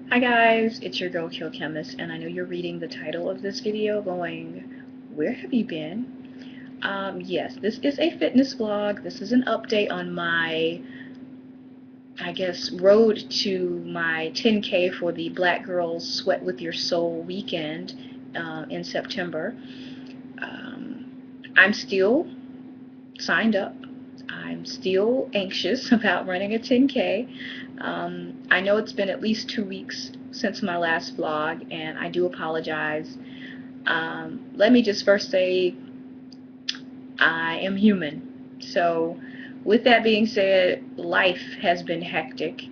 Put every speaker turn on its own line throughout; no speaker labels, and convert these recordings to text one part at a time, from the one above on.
Hi guys, it's your girl qochemist, and I know you're reading the title of this video going, where have you been? Yes, this is a fitness vlog. This is an update on my, I guess, road to my 10K for the Black Girls Sweat With Your Soul weekend in September. I'm still signed up. I'm still anxious about running a 10K. I know it's been at least 2 weeks since my last vlog, and I do apologize. Let me just first say I am human. So, with that being said, life has been hectic.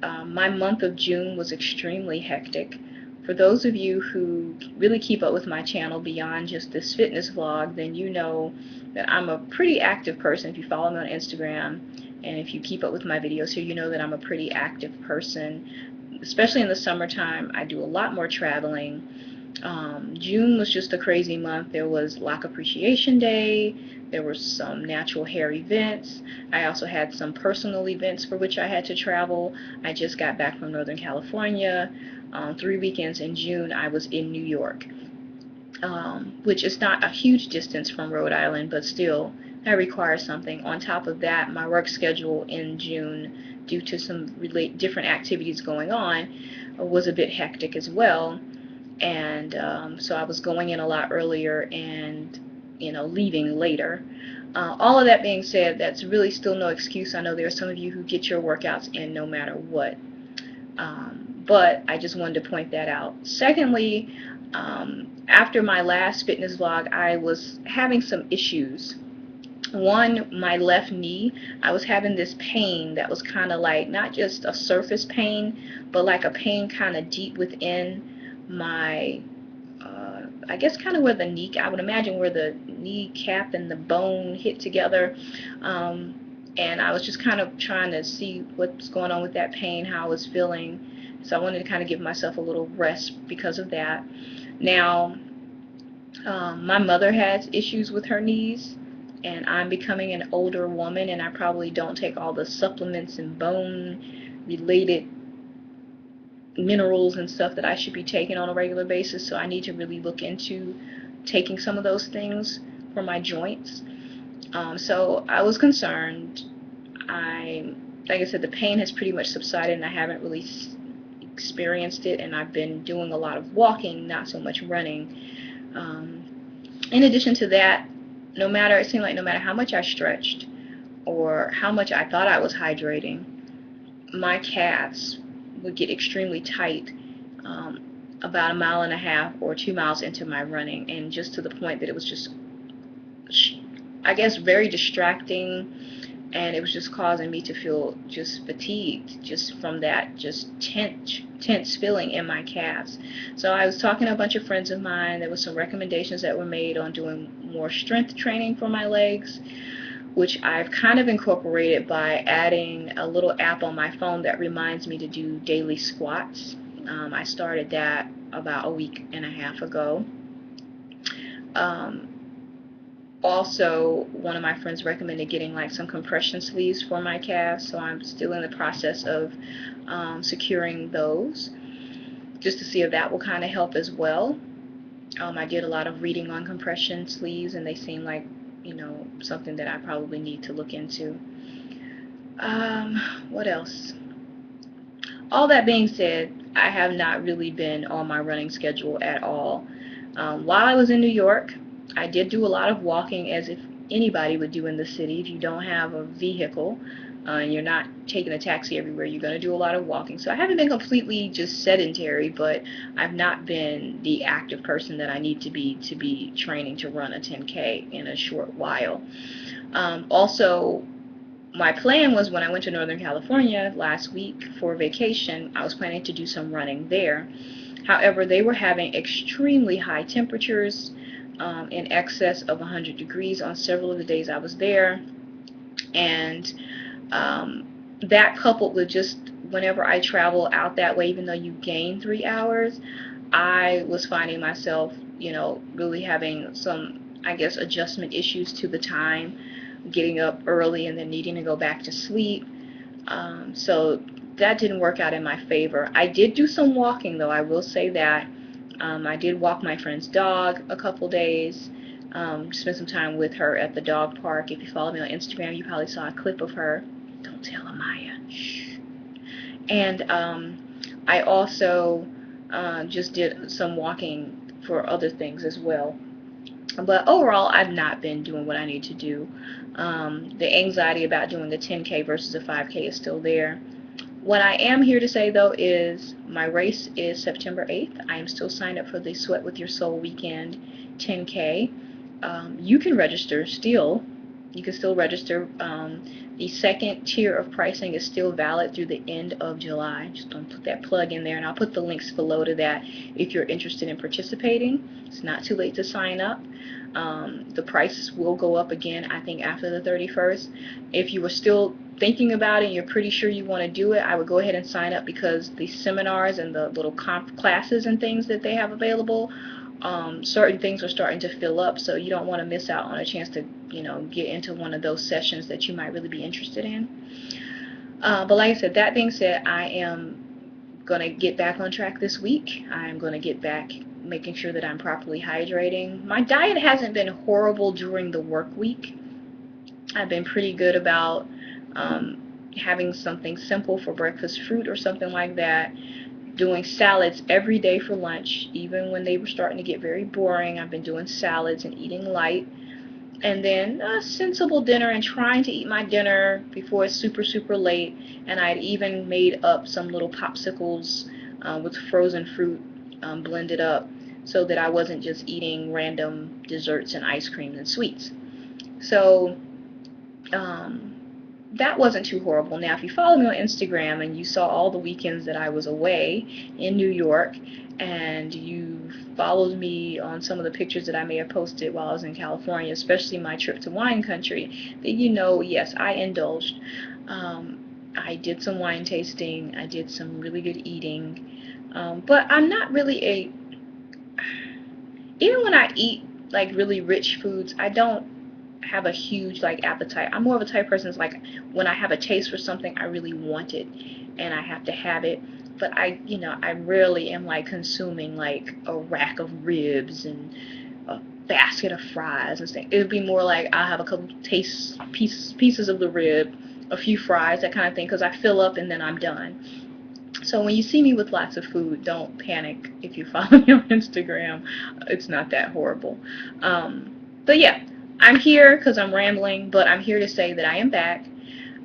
My month of June was extremely hectic. For those of you who really keep up with my channel beyond just this fitness vlog, then you know that I'm a pretty active person. If you follow me on Instagram and if you keep up with my videos here, you know that I'm a pretty active person. Especially in the summertime, I do a lot more traveling. June was just a crazy month. There was Black Appreciation Day. There were some natural hair events. I also had some personal events for which I had to travel. I just got back from Northern California. 3 weekends in June, I was in New York, which is not a huge distance from Rhode Island, but still, that requires something. On top of that, my work schedule in June, due to some different activities going on, was a bit hectic as well. And so I was going in a lot earlier and leaving later. All of that being said, that's really still no excuse. I know there are some of you who get your workouts in no matter what. But I just wanted to point that out. Secondly, after my last fitness vlog, I was having some issues. One, my left knee, I was having this pain that was kind of like not just a surface pain, but like a pain kind of deep within my, I guess kind of where the knee, I would imagine where the kneecap and the bone hit together. And I was just kind of trying to see what's going on with that pain, how I was feeling. So I wanted to kind of give myself a little rest because of that. Now, my mother has issues with her knees, and I'm becoming an older woman, and I probably don't take all the supplements and bone related minerals and stuff that I should be taking on a regular basis. So I need to really look into taking some of those things for my joints. So I was concerned. Like I said, the pain has pretty much subsided, and I haven't really experienced it, and I've been doing a lot of walking, not so much running. In addition to that, it seemed like no matter how much I stretched or how much I thought I was hydrating, my calves would get extremely tight about a mile and a half or 2 miles into my running, and just to the point that it was just, I guess, very distracting, and it was just causing me to feel just fatigued just from that just tense feeling in my calves. So I was talking to a bunch of friends of mine. There were some recommendations that were made on doing more strength training for my legs, which I've kind of incorporated by adding a little app on my phone that reminds me to do daily squats. I started that about a week and a half ago. Um, Also, one of my friends recommended getting like some compression sleeves for my calves, so I'm still in the process of securing those just to see if that will kind of help as well. I did a lot of reading on compression sleeves, and they seem like something that I probably need to look into. What else? All that being said, I have not really been on my running schedule at all. While I was in New York, I did do a lot of walking, as if anybody would do in the city. If you don't have a vehicle and you're not taking a taxi everywhere, you're going to do a lot of walking. So I haven't been completely just sedentary, but I've not been the active person that I need to be training to run a 10K in a short while. Also, my plan was, when I went to Northern California last week for vacation, I was planning to do some running there. However, they were having extremely high temperatures, in excess of 100 degrees on several of the days I was there. And that, coupled with just whenever I travel out that way, even though you gain 3 hours, I was finding myself, really having some, I guess, adjustment issues to the time, getting up early and then needing to go back to sleep. So that didn't work out in my favor. I did do some walking, though. I will say that. I did walk my friend's dog a couple days. Spent some time with her at the dog park. If you follow me on Instagram, you probably saw a clip of her. Don't tell Amaya. Shh. And I also just did some walking for other things as well. But overall, I've not been doing what I need to do. The anxiety about doing a 10K versus a 5K is still there. What I am here to say, though, is my race is September 8th. I am still signed up for the Sweat with Your Soul weekend 10K. You can register still. You can still register. The second tier of pricing is still valid through the end of July. Just don't put that plug in there, and I'll put the links below to that if you're interested in participating. It's not too late to sign up. The prices will go up again, I think, after the 31st. If you were still thinking about it and you're pretty sure you want to do it, I would go ahead and sign up, because the seminars and the little classes and things that they have available, certain things are starting to fill up, so you don't want to miss out on a chance to, get into one of those sessions that you might really be interested in. But like I said, that being said, I am going to get back on track this week. I'm going to get back making sure that I'm properly hydrating. My diet hasn't been horrible during the work week. I've been pretty good about having something simple for breakfast, fruit or something like that, doing salads every day for lunch. Even when they were starting to get very boring, I've been doing salads and eating light. And then a sensible dinner, and trying to eat my dinner before it's super, super late. And I'd even made up some little popsicles with frozen fruit blended up, so that I wasn't just eating random desserts and ice creams and sweets. So that wasn't too horrible. Now, if you follow me on Instagram and you saw all the weekends that I was away in New York, and you followed me on some of the pictures that I may have posted while I was in California, especially my trip to wine country, then yes, I indulged. I did some wine tasting. I did some really good eating. But I'm not really even when I eat like really rich foods, I don't have a huge appetite. I'm more of a type of person that's like, when I have a taste for something, I really want it and I have to have it. But I rarely am like consuming like a rack of ribs and a basket of fries and stuff. It would be more like I'll have a couple pieces of the rib, a few fries, that kind of thing, because I fill up and then I'm done. So when you see me with lots of food, don't panic if you follow me on Instagram. It's not that horrible. But yeah, I'm here because I'm rambling, but I'm here to say that I am back.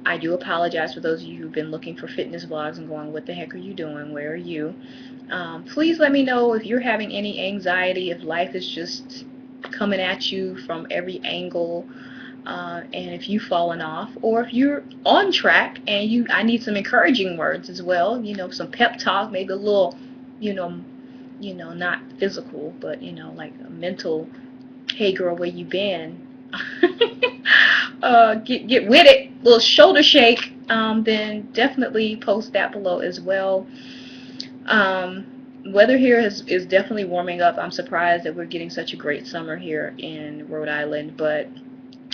I do apologize for those of you who've been looking for fitness vlogs and going, what the heck are you doing? Where are you? Please let me know if you're having any anxiety, if life is just coming at you from every angle, and if you've fallen off, or if you're on track and I need some encouraging words as well, some pep talk, maybe a little, not physical, but, like a mental, hey girl, where you been? Get with it, little shoulder shake, then definitely post that below as well. Weather here is definitely warming up. I'm surprised that we're getting such a great summer here in Rhode Island, but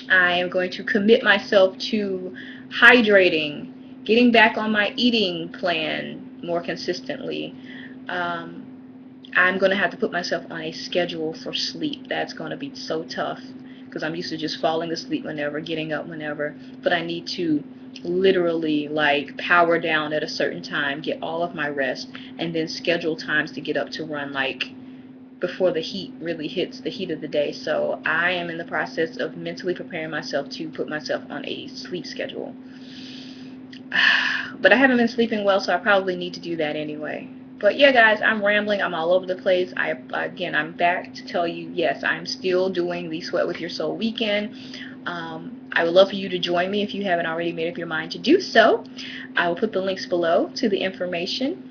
I am going to commit myself to hydrating, getting back on my eating plan more consistently. I'm going to have to put myself on a schedule for sleep. That's going to be so tough, because I'm used to just falling asleep whenever, getting up whenever. But I need to literally like power down at a certain time, get all of my rest, and then schedule times to get up to run like before the heat really hits the heat of the day. So I am in the process of mentally preparing myself to put myself on a sleep schedule. But I haven't been sleeping well, so I probably need to do that anyway. But yeah, guys, I'm rambling. I'm all over the place. Again, I'm back to tell you, yes, I'm still doing the Sweat with Your Soul weekend. I would love for you to join me if you haven't already made up your mind to do so. I will put the links below to the information.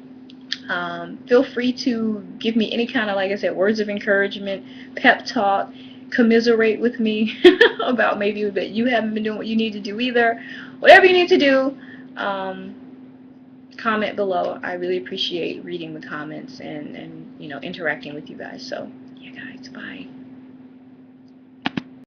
Feel free to give me any kind of, like I said, words of encouragement, pep talk, commiserate with me about maybe that you haven't been doing what you need to do either. Whatever you need to do, comment below. I really appreciate reading the comments and interacting with you guys. So, yeah, guys, bye.